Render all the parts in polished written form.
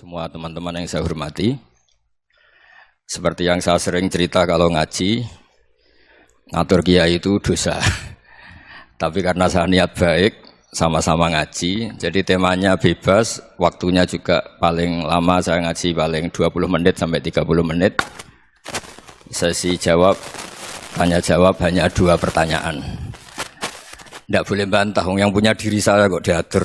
Semua teman-teman yang saya hormati, seperti yang saya sering cerita kalau ngaji, ngatur kiai itu dosa. Tapi karena saya niat baik, sama-sama ngaji, jadi temanya bebas, waktunya juga paling lama saya ngaji paling 20 menit sampai 30 menit. Sesi jawab, tanya jawab hanya 2 pertanyaan. Tidak boleh bantah, yang punya diri saya kok diatur.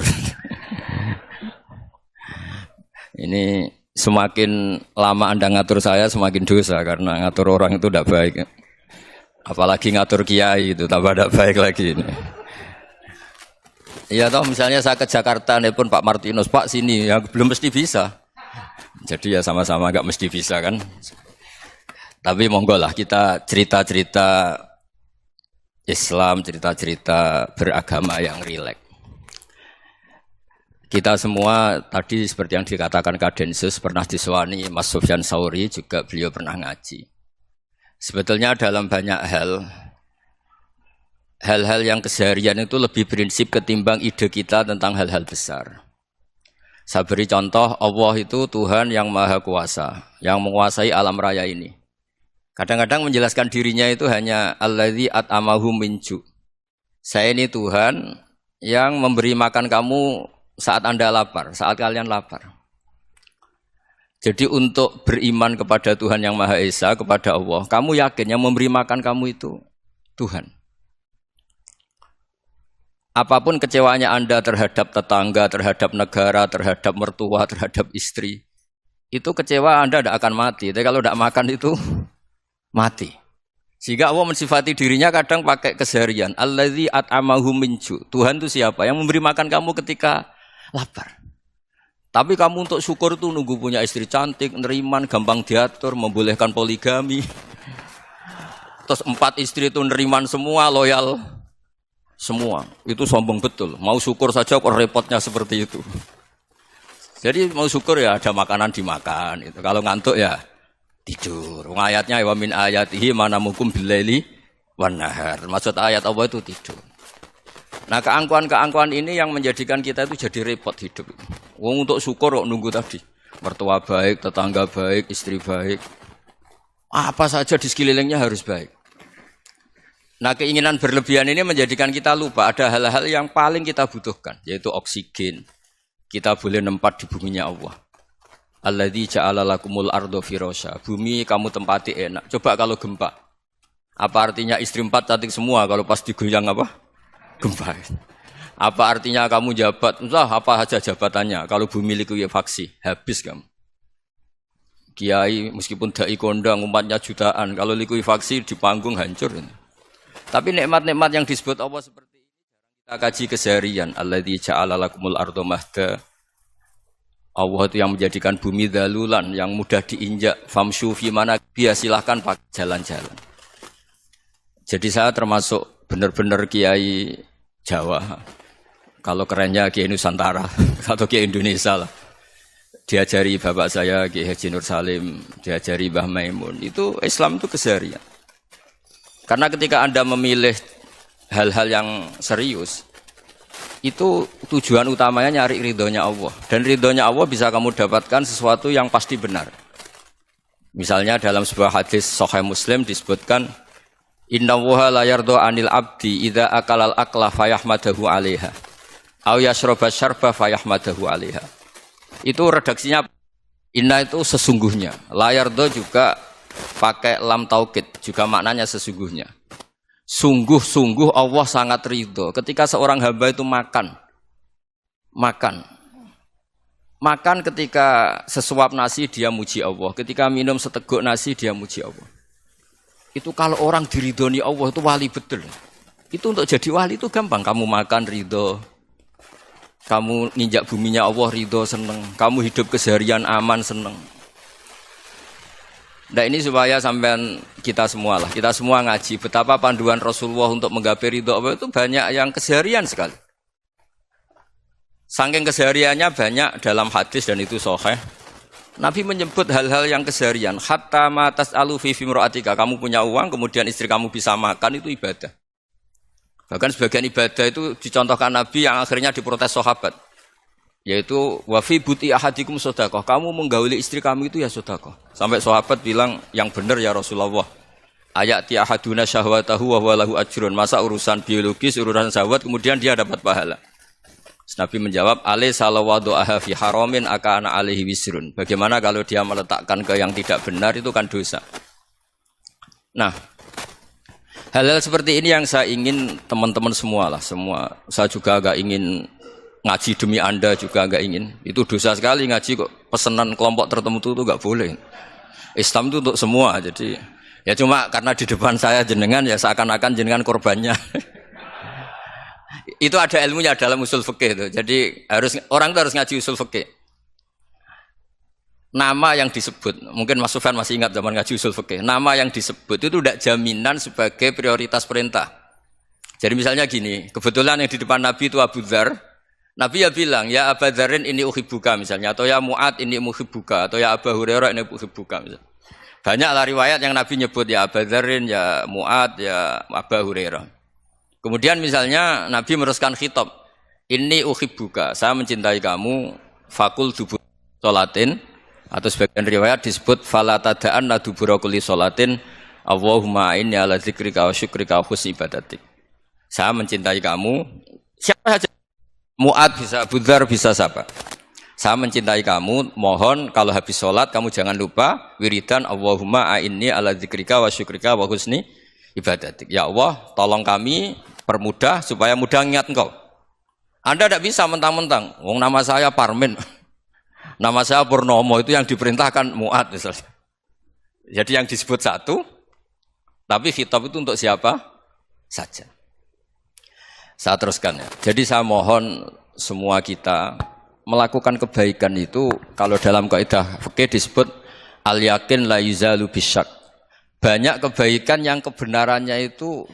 Ini semakin lama Anda ngatur saya semakin dosa karena ngatur orang itu tidak baik. Apalagi ngatur kiai itu tambah tidak baik lagi ini. Iya toh misalnya saya ke Jakarta nelpon Pak Martinus, Pak sini, ya belum mesti bisa. Jadi ya sama-sama enggak mesti bisa kan. Tapi monggo lah kita cerita-cerita Islam, cerita-cerita beragama yang rileks. Kita semua tadi seperti yang dikatakan Kadensus pernah disewani Mas Sufyan Sauri, juga beliau pernah ngaji. Sebetulnya dalam banyak hal-hal yang keseharian itu lebih prinsip ketimbang ide kita tentang hal-hal besar. Saya beri contoh, Allah itu Tuhan yang Maha Kuasa, yang menguasai alam raya ini. Kadang-kadang menjelaskan dirinya itu hanya Alladzi at'amahum min ju'. Saya ini Tuhan yang memberi makan kamu saat Anda lapar, saat kalian lapar. Jadi untuk beriman kepada Tuhan yang Maha Esa, kepada Allah, kamu yakin yang memberi makan kamu itu Tuhan. Apapun kecewanya Anda terhadap tetangga, terhadap negara, terhadap mertua, terhadap istri, itu kecewa Anda tidak akan mati. Tapi kalau tidak makan itu mati. Sehingga Allah mensifati dirinya kadang pakai keseharian. Alladzi at'amahum min ju'. Tuhan itu siapa? Yang memberi makan kamu ketika lapar. Tapi kamu untuk syukur itu nunggu punya istri cantik, neriman, gampang diatur, membolehkan poligami. Terus 4 istri itu neriman semua, loyal semua. Itu sombong betul. Mau syukur saja kok repotnya seperti itu. Jadi mau syukur ya ada makanan dimakan. Itu. Kalau ngantuk ya tidur. Ayatnya wa min ayatihi manamukum billaili wan nahar. Maksud ayat Allah itu tidur. Nah keangkuhan-keangkuhan ini yang menjadikan kita itu jadi repot hidup. Wong untuk syukur kok nunggu tadi. Mertua baik, tetangga baik, istri baik. Apa saja di sekelilingnya harus baik. Nah keinginan berlebihan ini menjadikan kita lupa ada hal-hal yang paling kita butuhkan. Yaitu oksigen. Kita boleh nempat di buminya Allah. Alladzi ja'ala lakumul ardo firasya. Bumi kamu tempati enak. Coba kalau gempa. Apa artinya istri 4 cantik semua kalau pas digoyang apa? Gempa. Apa artinya kamu jabat? Entah apa saja jabatannya. Kalau bumi likuifaksi, habis kamu. Kiai meskipun dai kondang umatnya jutaan, kalau likuifaksi di panggung hancur. Tapi nikmat-nikmat yang disebut Allah seperti ini kita kaji keseharian. Alladzi ja'ala lakumul ardo mahda. Allah itu yang menjadikan bumi dalulan, yang mudah diinjak. Famshu fi mana biya, silahkan pakai jalan-jalan. Jadi saya termasuk benar-benar kiai Jawa. Kalau kerennya kiai Nusantara atau kiai Indonesia lah. Diajari bapak saya Kiai Haji Nur Salim, diajari Mbah Maimun. Itu Islam itu keseharian. Karena ketika Anda memilih hal-hal yang serius, itu tujuan utamanya nyari ridhonya Allah. Dan ridhonya Allah bisa kamu dapatkan sesuatu yang pasti benar. Misalnya dalam sebuah hadis Sahih Muslim disebutkan, Inna wuha la yardo anil abdi idha akalal akla fayahmadahu alaiha au yashroba syarba fayahmadahu alaiha. Itu redaksinya inna itu sesungguhnya, la yardo juga pakai lam taukid, juga maknanya sesungguhnya. Sungguh-sungguh Allah sangat ridho ketika seorang hamba itu makan ketika sesuap nasi dia muji Allah, ketika minum seteguk nasi dia muji Allah. Itu kalau orang diridhoni Allah itu wali betul. Itu untuk jadi wali itu gampang. Kamu makan ridho, kamu nginjak buminya Allah ridho, seneng. Kamu hidup keseharian aman, seneng. Nah ini supaya sampean kita semua lah, kita semua ngaji betapa panduan Rasulullah untuk menggapai ridho Allah itu banyak yang keseharian sekali. Saking kesehariannya banyak dalam hadis dan itu sahih. Nabi menyebut hal-hal yang keseharian. Hatta ma tas'alu fi fimra'atika. Kamu punya uang, kemudian istri kamu bisa makan, itu ibadah. Bahkan sebagian ibadah itu dicontohkan Nabi yang akhirnya diprotes sahabat. Yaitu wafi buti ahadikum sedekah. Kamu menggauli istri kamu itu ya sedekah. Sampai sahabat bilang yang benar ya Rasulullah. Ayati ahaduna syahwatahu wa huwa lahu ajrun. Masa urusan biologis, urusan syahwat kemudian dia dapat pahala. Nabi menjawab, alai salawadu'aha fi haramin akana alaihi wisrun. Bagaimana kalau dia meletakkan ke yang tidak benar itu kan dosa. Nah, hal-hal seperti ini yang saya ingin teman-teman semua lah, semua. Saya juga agak ingin ngaji demi Anda juga agak ingin. Itu dosa sekali ngaji kok pesanan kelompok tertentu itu enggak boleh. Islam itu untuk semua. Jadi ya cuma karena di depan saya jenengan ya seakan-akan jenengan korbannya. Itu ada ilmunya dalam usul fikih itu. Jadi orang itu harus ngaji usul fikih. Nama yang disebut, mungkin Mas Sufyan masih ingat zaman ngaji usul fikih. Nama yang disebut itu tidak jaminan sebagai prioritas perintah. Jadi misalnya gini, kebetulan yang di depan Nabi itu Abu Dzar. Nabi ya bilang, ya Abu Dzarin ini uhibbuka misalnya, atau ya Mu'ad ini uhibbuka, atau ya Abu Hurairah ini uhibbuka misalnya. Banyaklah riwayat yang Nabi nyebut ya Abu Dzarin, ya Mu'ad, ya Abu Hurairah. Kemudian misalnya Nabi meneruskan khitab, ini uhibbuka, saya mencintai kamu, fakul dubur sholatin, atau sebagian riwayat disebut fala tada'anna dubura kulli sholatin, Allahumma inni ala dzikrika wa syukrika wa husni ibadatik. Saya mencintai kamu, siapa saja, Mu'ad bisa, Abu Dzar bisa siapa. Saya mencintai kamu, mohon kalau habis sholat kamu jangan lupa wiridan Allahumma a'inni ala dzikrika wa syukrika wa husni ibadatik. Ya Allah, tolong kami permudah supaya mudah ingat engkau. Anda tidak bisa mentang-mentang, wong nama saya Parmin, nama saya Purnomo, itu yang diperintahkan Mu'ad misalnya. Jadi yang disebut satu, tapi khitab itu untuk siapa saja. Saya teruskan ya. Jadi saya mohon semua kita melakukan kebaikan itu, kalau dalam kaidah fikih disebut al-yakin la yuzalu bisyak. Banyak kebaikan yang kebenarannya itu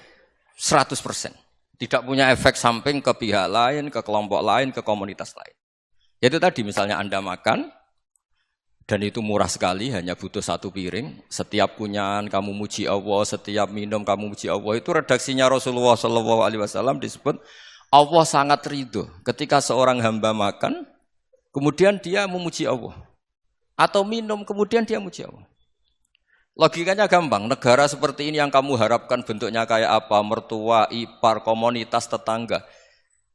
100%. Tidak punya efek samping ke pihak lain, ke kelompok lain, ke komunitas lain. Yaitu tadi misalnya Anda makan, dan itu murah sekali, hanya butuh satu piring. Setiap kunyahan kamu muji Allah, setiap minum kamu muji Allah. Itu redaksinya Rasulullah SAW disebut, Allah sangat ridho ketika seorang hamba makan, kemudian dia memuji Allah. Atau minum, kemudian dia muji Allah. Logikanya gampang, negara seperti ini yang kamu harapkan bentuknya kayak apa, mertua, ipar, komunitas, tetangga,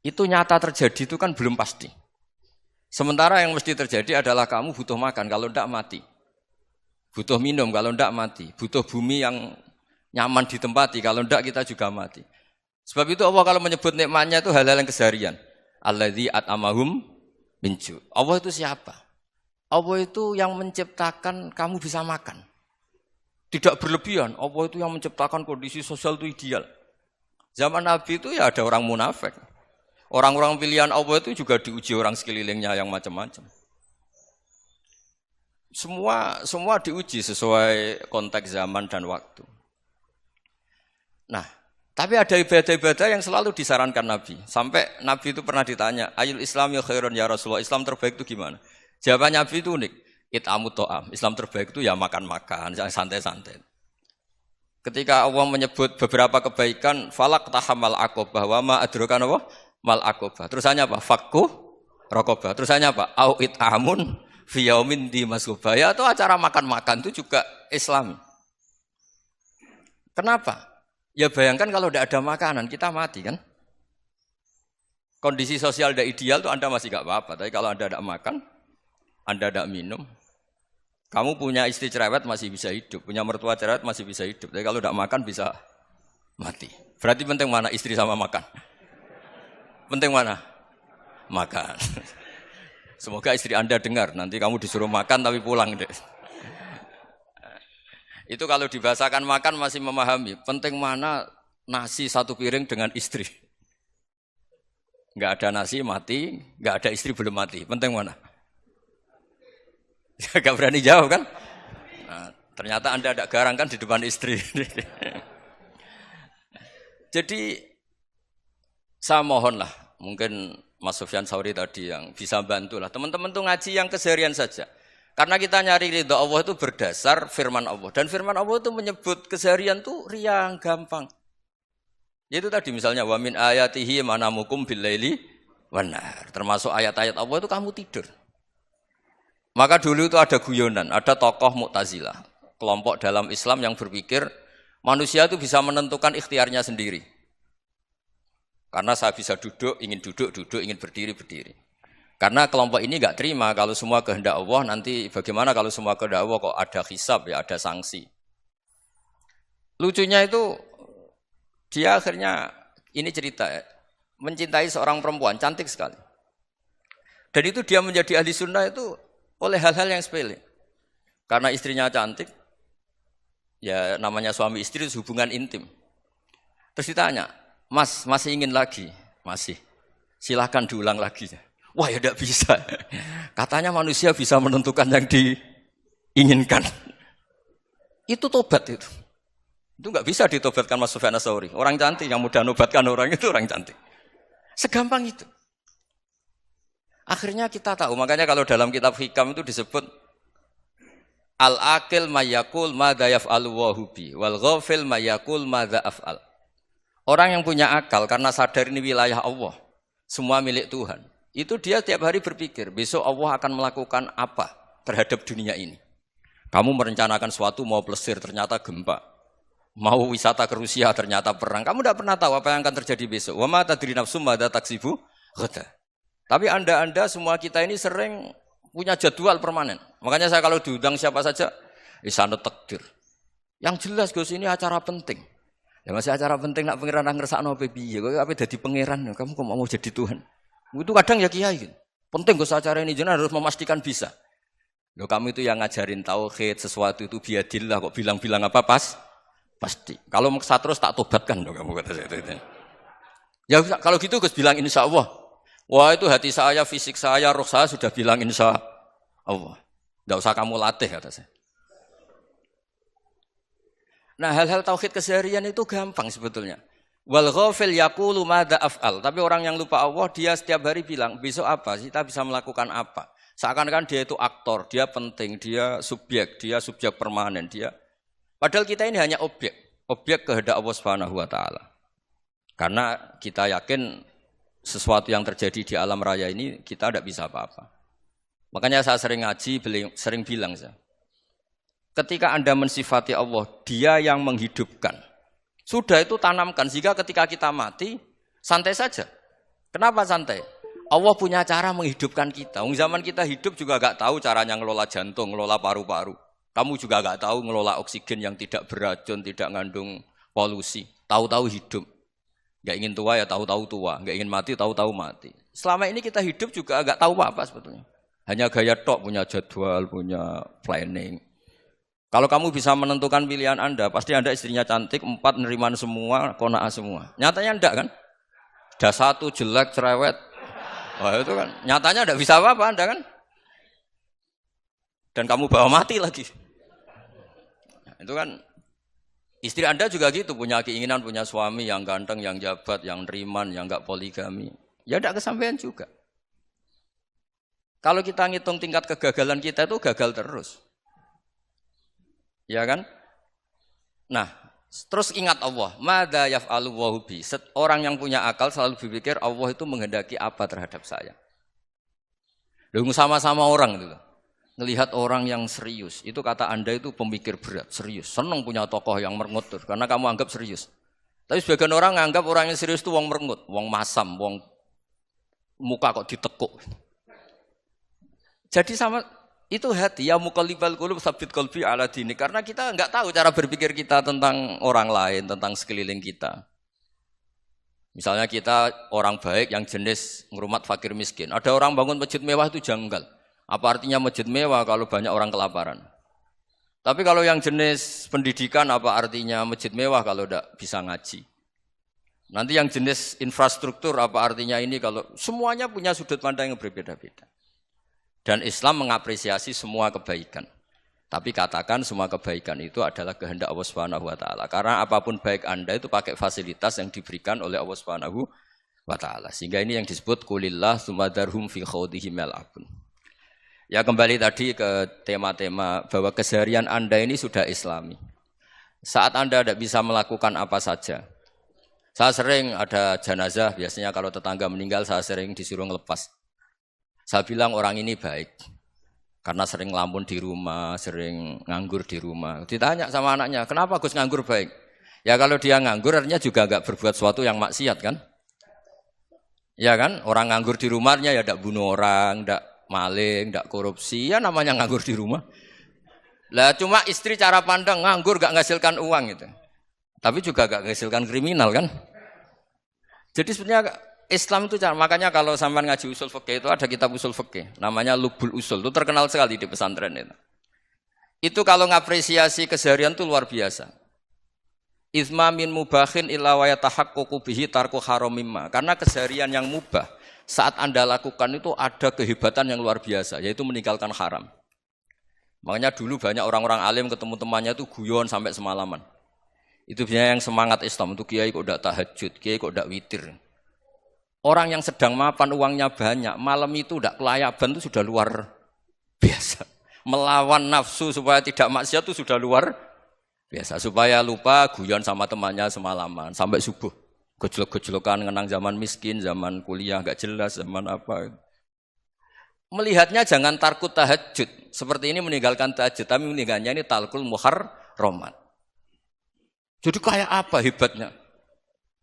itu nyata terjadi itu kan belum pasti. Sementara yang mesti terjadi adalah kamu butuh makan, kalau tidak mati. Butuh minum, kalau tidak mati. Butuh bumi yang nyaman ditempati, kalau tidak kita juga mati. Sebab itu Allah kalau menyebut nikmatnya itu hal-hal yang keseharian. Alladzi at'amahum min ju'. Allah itu siapa? Allah itu yang menciptakan kamu bisa makan. Tidak berlebihan, Allah itu yang menciptakan kondisi sosial itu ideal. Zaman Nabi itu ya ada orang munafik. Orang-orang pilihan Allah itu juga diuji orang sekelilingnya yang macam-macam. Semua diuji sesuai konteks zaman dan waktu. Nah, tapi ada ibadah-ibadah yang selalu disarankan Nabi. Sampai Nabi itu pernah ditanya, ayul Islam ya khairun ya Rasulullah, Islam terbaik itu gimana? Jawaban Nabi itu unik. It'amut to'am. Islam terbaik itu ya makan-makan, santai-santai. Ketika Allah menyebut beberapa kebaikan, falak tahamal aqobah, wa ma adrokan apa? Mal aqobah. Terusannya apa? Fakku rokobah. Terusannya apa? Au it'amun fi yaumin di masubah. Ya itu acara makan-makan itu juga Islam. Kenapa? Ya bayangkan kalau tidak ada makanan, kita mati kan? Kondisi sosial tidak ideal itu Anda masih gak apa-apa. Tapi kalau Anda tidak makan, Anda tidak minum, kamu punya istri cerewet masih bisa hidup, punya mertua cerewet masih bisa hidup. Tapi kalau tidak makan bisa mati. Berarti penting mana istri sama makan? Penting mana? Makan. Semoga istri Anda dengar, nanti kamu disuruh makan tapi pulang deh. Itu kalau dibahasakan makan masih memahami. Penting mana nasi satu piring dengan istri. Enggak ada nasi mati, enggak ada istri belum mati. Penting mana? Gak berani jawab kan? Nah, ternyata Anda ada garang kan di depan istri. Jadi saya mohonlah, mungkin Mas Sufyan Sauri tadi yang bisa bantulah. Teman-teman tuh ngaji yang keseharian saja. Karena kita nyari ridha Allah itu berdasar firman Allah. Dan firman Allah itu menyebut keseharian tuh riang, gampang. Yaitu tadi misalnya wa min ayatihi manamukum bil laili Benar. Termasuk ayat-ayat Allah itu kamu tidur. Maka dulu itu ada guyonan, ada tokoh Mu'tazilah, kelompok dalam Islam yang berpikir manusia itu bisa menentukan ikhtiarnya sendiri. Karena saya bisa duduk, duduk, ingin berdiri, berdiri. Karena kelompok ini enggak terima kalau semua kehendak Allah, nanti bagaimana kalau semua kehendak Allah kok ada hisab ya, ada sanksi. Lucunya itu dia akhirnya ini cerita mencintai seorang perempuan cantik sekali. Dan itu dia menjadi ahli sunnah itu oleh hal-hal yang sepele. Karena istrinya cantik, ya namanya suami istri itu hubungan intim. Terus ditanya, Mas masih ingin lagi? Masih. Silahkan diulang lagi. Wah ya tidak bisa. Katanya manusia bisa menentukan yang diinginkan. Itu tobat itu. Itu nggak bisa ditobatkan Mas Sufyan Ats-Tsauri. Orang cantik yang mudah nobatkan orang itu orang cantik. Segampang itu. Akhirnya kita tahu, makanya kalau dalam kitab Hikam itu disebut al-aqil mayakul madza yaf'alu wa hubi wal ghafil mayakul madza af'al. Orang yang punya akal karena sadar ini wilayah Allah, semua milik Tuhan. Itu dia tiap hari berpikir, besok Allah akan melakukan apa terhadap dunia ini. Kamu merencanakan suatu mau plesir ternyata gempa. Mau wisata ke Rusia ternyata perang. Kamu tidak pernah tahu apa yang akan terjadi besok. Wa ma tadri nafsum madza taksibu ghada. Tapi anda semua kita ini sering punya jadwal permanen. Makanya saya kalau diundang siapa saja, isane takdir. Yang jelas Gus ini acara penting. Ya masih acara penting nak pangeran ngersakno apa piye? Kok ape dadi pangeran? Kamu kok mau jadi Tuhan? Itu kadang ya kiai. Penting Gus acara ini jenengan harus memastikan bisa. Loh kamu itu yang ngajarin tauhid, sesuatu itu biadillah kok bilang-bilang apa pasti. Kalau maksa terus tak tobatkan loh kamu kata saya itu. Ya kalau gitu Gus bilang insya Allah. Wah itu hati saya, fisik saya, roh saya sudah bilang insya Allah. Tidak usah kamu latih kata saya. Nah hal-hal tauhid keseharian itu gampang sebetulnya. Wal ghafil yaqulu madza af'al. Tapi orang yang lupa Allah dia setiap hari bilang besok apa? Kita bisa melakukan apa? Seakan-akan dia itu aktor, dia penting, dia subjek permanen, dia. Padahal kita ini hanya objek kehendak Allah Subhanahu wa taala. Karena kita yakin sesuatu yang terjadi di alam raya ini kita tidak bisa apa-apa. Makanya saya sering ngaji, sering bilang saya. Ketika Anda mensifati Allah, Dia yang menghidupkan. Sudah itu tanamkan sehingga ketika kita mati santai saja. Kenapa santai? Allah punya cara menghidupkan kita. Zaman kita hidup juga gak tahu caranya ngelola jantung, ngelola paru-paru. Kamu juga gak tahu ngelola oksigen yang tidak beracun, tidak ngandung polusi. Tahu-tahu hidup. Gak ingin tua ya tahu-tahu tua. Gak ingin mati tahu-tahu mati. Selama ini kita hidup juga gak tahu apa sebetulnya. Hanya gaya tok, punya jadwal, punya planning. Kalau kamu bisa menentukan pilihan Anda, pasti Anda istrinya cantik, 4 neriman semua, kona'ah semua. Nyatanya enggak kan? Ada 1 jelek, cerewet. Wah itu kan, nyatanya enggak bisa apa-apa Anda kan? Dan kamu bawa mati lagi. Itu kan istri Anda juga gitu, punya keinginan punya suami yang ganteng, yang jabat, yang neriman, yang enggak poligami. Ya enggak kesampaian juga. Kalau kita ngitung tingkat kegagalan kita itu gagal terus. Ya kan? Nah, terus ingat Allah, madza yaf'alu wa bi. Orang yang punya akal selalu berpikir Allah itu menghendaki apa terhadap saya. Loh sama-sama orang itu. Ngelihat orang yang serius, itu kata Anda itu pemikir berat, serius. Senang punya tokoh yang merengut karena kamu anggap serius. Tapi sebagian orang nganggap orang yang serius itu wong merengut, wong masam, wong muka kok ditekuk. Jadi sama itu hati ya muqallibal qulub tsabbit qalbi ala dini, karena kita enggak tahu cara berpikir kita tentang orang lain, tentang sekeliling kita. Misalnya kita orang baik yang jenis ngrumat fakir miskin. Ada orang bangun masjid mewah itu janggal. Apa artinya masjid mewah kalau banyak orang kelaparan? Tapi kalau yang jenis pendidikan apa artinya masjid mewah kalau tidak bisa ngaji? Nanti yang jenis infrastruktur apa artinya ini kalau semuanya punya sudut pandang yang berbeda-beda. Dan Islam mengapresiasi semua kebaikan. Tapi katakan semua kebaikan itu adalah kehendak Allah Subhanahu wa taala. Karena apapun baik Anda itu pakai fasilitas yang diberikan oleh Allah Subhanahu wa taala. Sehingga ini yang disebut qulillah tsumadarhum fi khaudihim yal'abun. Ya kembali tadi ke tema-tema bahwa keseharian Anda ini sudah Islami. Saat Anda tidak bisa melakukan apa saja, Saya sering ada jenazah, biasanya kalau tetangga meninggal saya sering disuruh ngelepas. Saya bilang orang ini baik. Karena sering ngelamun di rumah, sering nganggur di rumah. Ditanya sama anaknya, kenapa Gus nganggur baik? Ya kalau dia nganggur artinya juga enggak berbuat sesuatu yang maksiat kan? Ya kan? Orang nganggur di rumahnya ya enggak bunuh orang, enggak maling, enggak korupsi. Ya namanya nganggur di rumah. Lah cuma istri cara pandang nganggur enggak menghasilkan uang gitu. Tapi juga enggak menghasilkan kriminal kan? Jadi sebenarnya Islam itu makanya kalau sampean ngaji usul fikih itu ada kitab usul fikih namanya Lubul Usul, itu terkenal sekali di pesantren itu. Itu kalau ngapresiasi keseharian itu luar biasa. Izma min mubahin illa wa yatahaqqaqu bihi tarku haramimma. Karena keseharian yang mubah saat Anda lakukan itu ada kehebatan yang luar biasa, yaitu meninggalkan haram. Makanya dulu banyak orang-orang alim ketemu temannya itu guyon sampai semalaman. Itu biasanya yang semangat Islam itu kiai kok tidak tahajud, kiai kok tidak witir. Orang yang sedang mapan uangnya banyak, malam itu tidak kelayaban itu sudah luar biasa. Melawan nafsu supaya tidak maksiat itu sudah luar biasa. Supaya lupa guyon sama temannya semalaman sampai subuh. Gejolok-gejolokan ngenang zaman miskin, zaman kuliah nggak jelas, zaman apa. Melihatnya jangan tarkut tahajud. Seperti ini meninggalkan tahajud, tapi meninggalnya ini talkul muharramat. Jadi kayak apa hebatnya?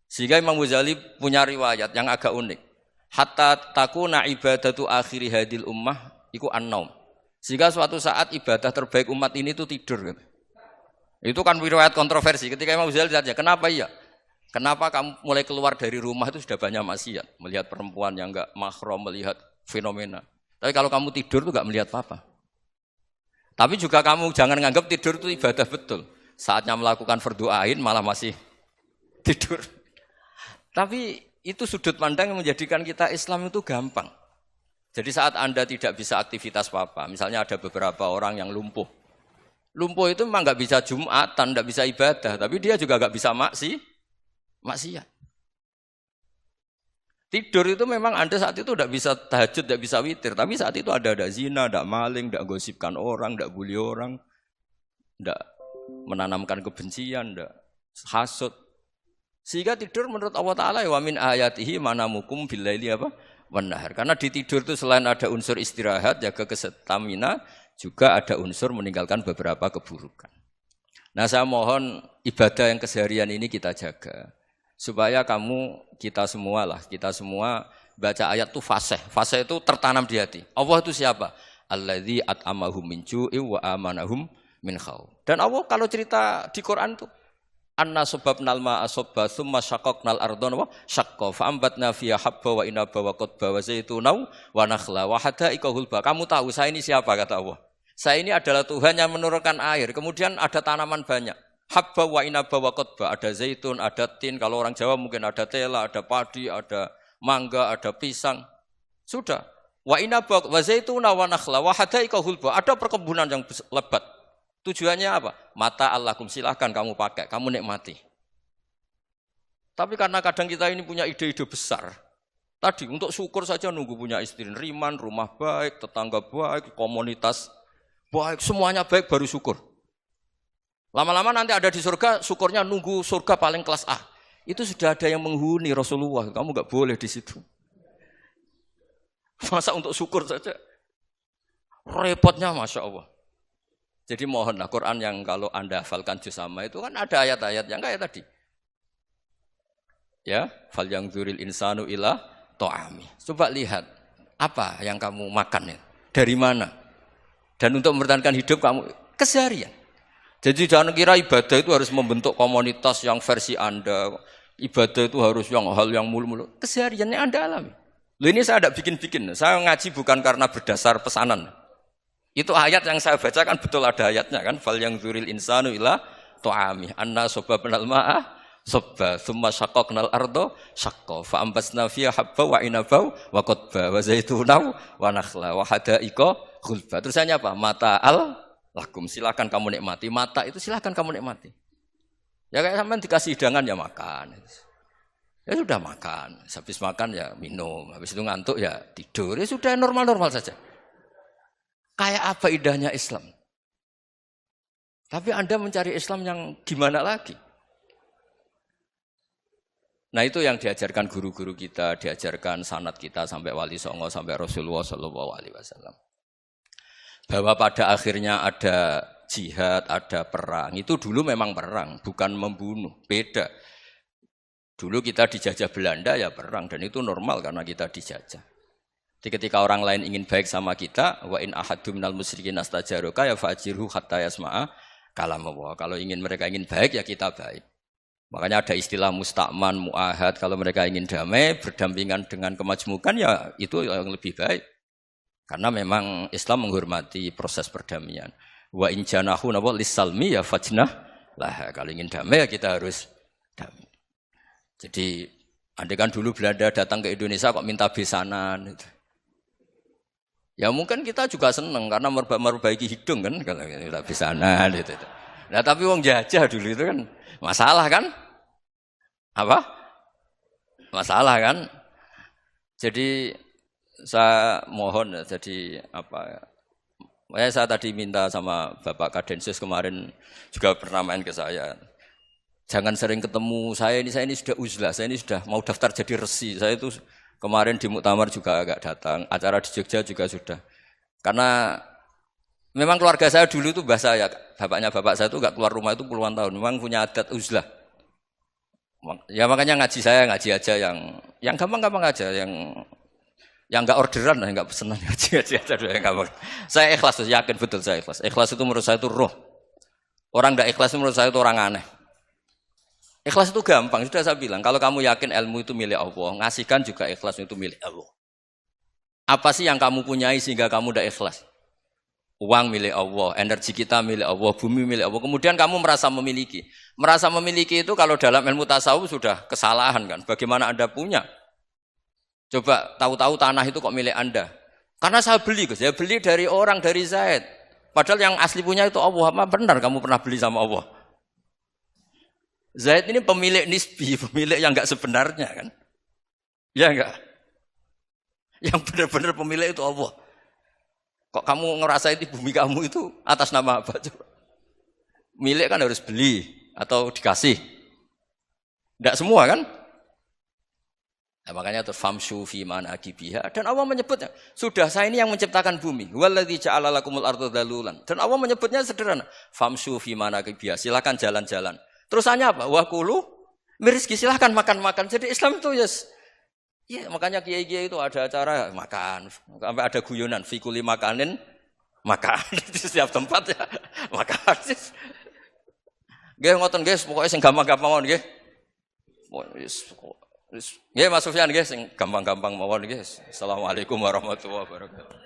Sehingga Imam Ghazali punya riwayat yang agak unik. Hatta takuna ibadatu akhiri hadil ummah iku an-naum. Sehingga suatu saat ibadah terbaik umat ini itu tidur. Gitu. Itu kan riwayat kontroversi. Ketika Imam Ghazali ditanya, kenapa iya? Kenapa kamu mulai keluar dari rumah itu sudah banyak maksiat? Melihat perempuan yang enggak mahram, melihat fenomena. Tapi kalau kamu tidur itu enggak melihat apa-apa. Tapi juga kamu jangan nganggap tidur itu ibadah betul. Saatnya melakukan fardu ain malah masih tidur. Tapi itu sudut pandang yang menjadikan kita Islam itu gampang. Jadi saat Anda tidak bisa aktivitas apa-apa, misalnya ada beberapa orang yang lumpuh. Lumpuh itu memang nggak bisa Jumatan, nggak bisa ibadah, tapi dia juga nggak bisa maksiat. Tidur itu memang Anda saat itu tidak bisa tahajud, tidak bisa witir, tapi saat itu ada zina, ada maling, tidak gosipkan orang, tidak bully orang, tidak menanamkan kebencian, tidak hasud. Sehingga tidur menurut Allah Ta'ala wa min ayatihi manamukum billaili apa? Wan-nahar. Karena di tidur itu selain ada unsur istirahat, jaga kestamina, juga ada unsur meninggalkan beberapa keburukan. Nah saya mohon ibadah yang keseharian ini kita jaga. Supaya kita semua baca ayat itu fasih. Fasih itu tertanam di hati. Allah itu siapa? Alladzi at'amahum min ju'i wa amanahum min khauf. Dan Allah kalau cerita di Quran itu anna sababnal ma'a sabba tsumma syaqqaqnal ardha wa syaqqa fa ambatna fiha habba wa inaba wa qadba wa zaituna wa nakhla wa hada'iqa hulba. Kamu tahu saya ini siapa kata Allah? Saya ini adalah Tuhan yang menurunkan air, kemudian ada tanaman banyak. Habba wa inaba wa qadba, ada zaitun, ada tin, kalau orang Jawa mungkin ada tela, ada padi, ada mangga, ada pisang. Sudah. Wa inaba wa zaituna wa nakhla wa hada'iqa hulba. Ada perkebunan yang lebat. Tujuannya apa? Mata Allahkum, silahkan kamu pakai, kamu nikmati. Tapi karena kadang kita ini punya ide-ide besar. Tadi untuk syukur saja nunggu punya istri riman, rumah baik, tetangga baik, komunitas baik, semuanya baik baru syukur. Lama-lama nanti ada di surga, syukurnya nunggu surga paling kelas A. Itu sudah ada yang menghuni Rasulullah, kamu enggak boleh di situ. Masa untuk syukur saja? Repotnya Masya Allah. Jadi mohonlah Quran yang kalau Anda hafalkan juz amma itu kan ada ayat-ayat yang kayak tadi. Ya, fal yang dzuril insanu ila ta'ami. Coba lihat apa yang kamu makan ya? Dari mana? Dan untuk mempertahankan hidup kamu keseharian. Jadi jangan kira ibadah itu harus membentuk komunitas yang versi Anda. Ibadah itu harus hal yang mulu-mulu. Kesehariannya Anda alami. Loh ini saya tidak bikin-bikin. Saya ngaji bukan karena berdasar pesanan. Itu ayat yang saya baca kan betul ada ayatnya kan. Fal yang dzuril insanu ila ta'ami. Anna sababnal ma'a sabba. Thumma syaqqaqnal ardo syaqqa. Fa ambasna fiha habba wa inaba wa qadba wa zaituna wa nakhla wa hada'iqa khulba. Terusannya apa? Mata'al lakum. Silakan kamu nikmati. Mata itu silakan kamu nikmati. Ya kayak sampean dikasih hidangan ya makan. Ya sudah makan. Habis makan ya minum. Habis itu ngantuk ya tidur. Ya sudah normal-normal saja. Kayak apa indahnya Islam? Tapi Anda mencari Islam yang gimana lagi? Nah itu yang diajarkan guru-guru kita, diajarkan sanad kita sampai Wali Songo, sampai Rasulullah Shallallahu Alaihi Wasallam. Bahwa pada akhirnya ada jihad, ada perang. Itu dulu memang perang, bukan membunuh. Beda. Dulu kita dijajah Belanda ya perang, dan itu normal karena kita dijajah. Jadi ketika orang lain ingin baik sama kita, wa in ahadum minal musyrikin astajaroka ya fajirhu hatta yasma'a kalam Allah. Kalau mereka ingin baik ya kita baik. Makanya ada istilah mustakman, mu'ahad. Kalau mereka ingin damai, berdampingan dengan kemajmukan, ya itu yang lebih baik. Karena memang Islam menghormati proses perdamaian. Wa in janahu nawa lissalmi ya fajnah lah. Kalau ingin damai, ya kita harus damai. Jadi, andai kan dulu Belanda datang ke Indonesia kok minta besanan. Gitu. Ya mungkin kita juga senang karena memperbaiki hidung kan. Kalau minta besanan. Gitu. Nah tapi wong jajah dulu itu kan masalah kan? Apa? Masalah kan? Jadi saya mohon jadi apa? Saya tadi minta sama Bapak Kadensus kemarin juga pernah main ke saya. Jangan sering ketemu saya ini sudah uzlah, saya ini sudah mau daftar jadi resi. Saya itu kemarin di muktamar juga agak datang, acara di Jogja juga sudah. Karena memang keluarga saya dulu itu bahasa ya, bapaknya bapak saya itu enggak keluar rumah itu puluhan tahun. Memang punya adat uzlah. Ya makanya ngaji saya ngaji aja yang gampang-gampang aja, yang enggak orderan, enggak pesenan ngaji aja dulu yang gampang. Saya ikhlas, yakin betul saya ikhlas. Ikhlas itu menurut saya itu roh. Orang enggak ikhlas menurut saya itu orang aneh. Ikhlas itu gampang, sudah saya bilang. Kalau kamu yakin ilmu itu milik Allah, ngasihkan juga ikhlas itu milik Allah. Apa sih yang kamu punyai sehingga kamu tidak ikhlas? Uang milik Allah, energi kita milik Allah, bumi milik Allah. Kemudian kamu merasa memiliki. Merasa memiliki itu kalau dalam ilmu tasawuf sudah kesalahan kan. Bagaimana Anda punya? Coba tahu-tahu tanah itu kok milik Anda. Karena saya beli, Gus. Saya beli dari orang, dari Zaid. Padahal yang asli punya itu Allah. Apa benar kamu pernah beli sama Allah? Zaid ini pemilik nisbi, pemilik yang enggak sebenarnya kan. Ya enggak? Yang benar-benar pemilik itu Allah. Kok kamu ngerasa itu bumi kamu itu atas nama apa? Coba. Milik kan harus beli atau dikasih. Tidak semua kan? Nah, makanya itu famshu fi manakibiha. Dan Allah menyebutnya, sudah saya ini yang menciptakan bumi. Walladzi ja'ala lakumul arda dhalulan. Dan Allah menyebutnya sederhana, famshu fi manakibiha. Silakan jalan-jalan. Terusannya apa? Wa kulu mirizki, silakan makan-makan. Jadi Islam itu ya makanya kiai-kiai itu ada acara makan, sampai ada guyonan fikuli makanin makan di setiap tempat ya makan. Nggih ngoten nggih, pokoke sing gampang-gampang mawon nggih. Nggih Mas Sufyan nggih sing gampang-gampang mawon nggih. Assalamualaikum warahmatullahi wabarakatuh.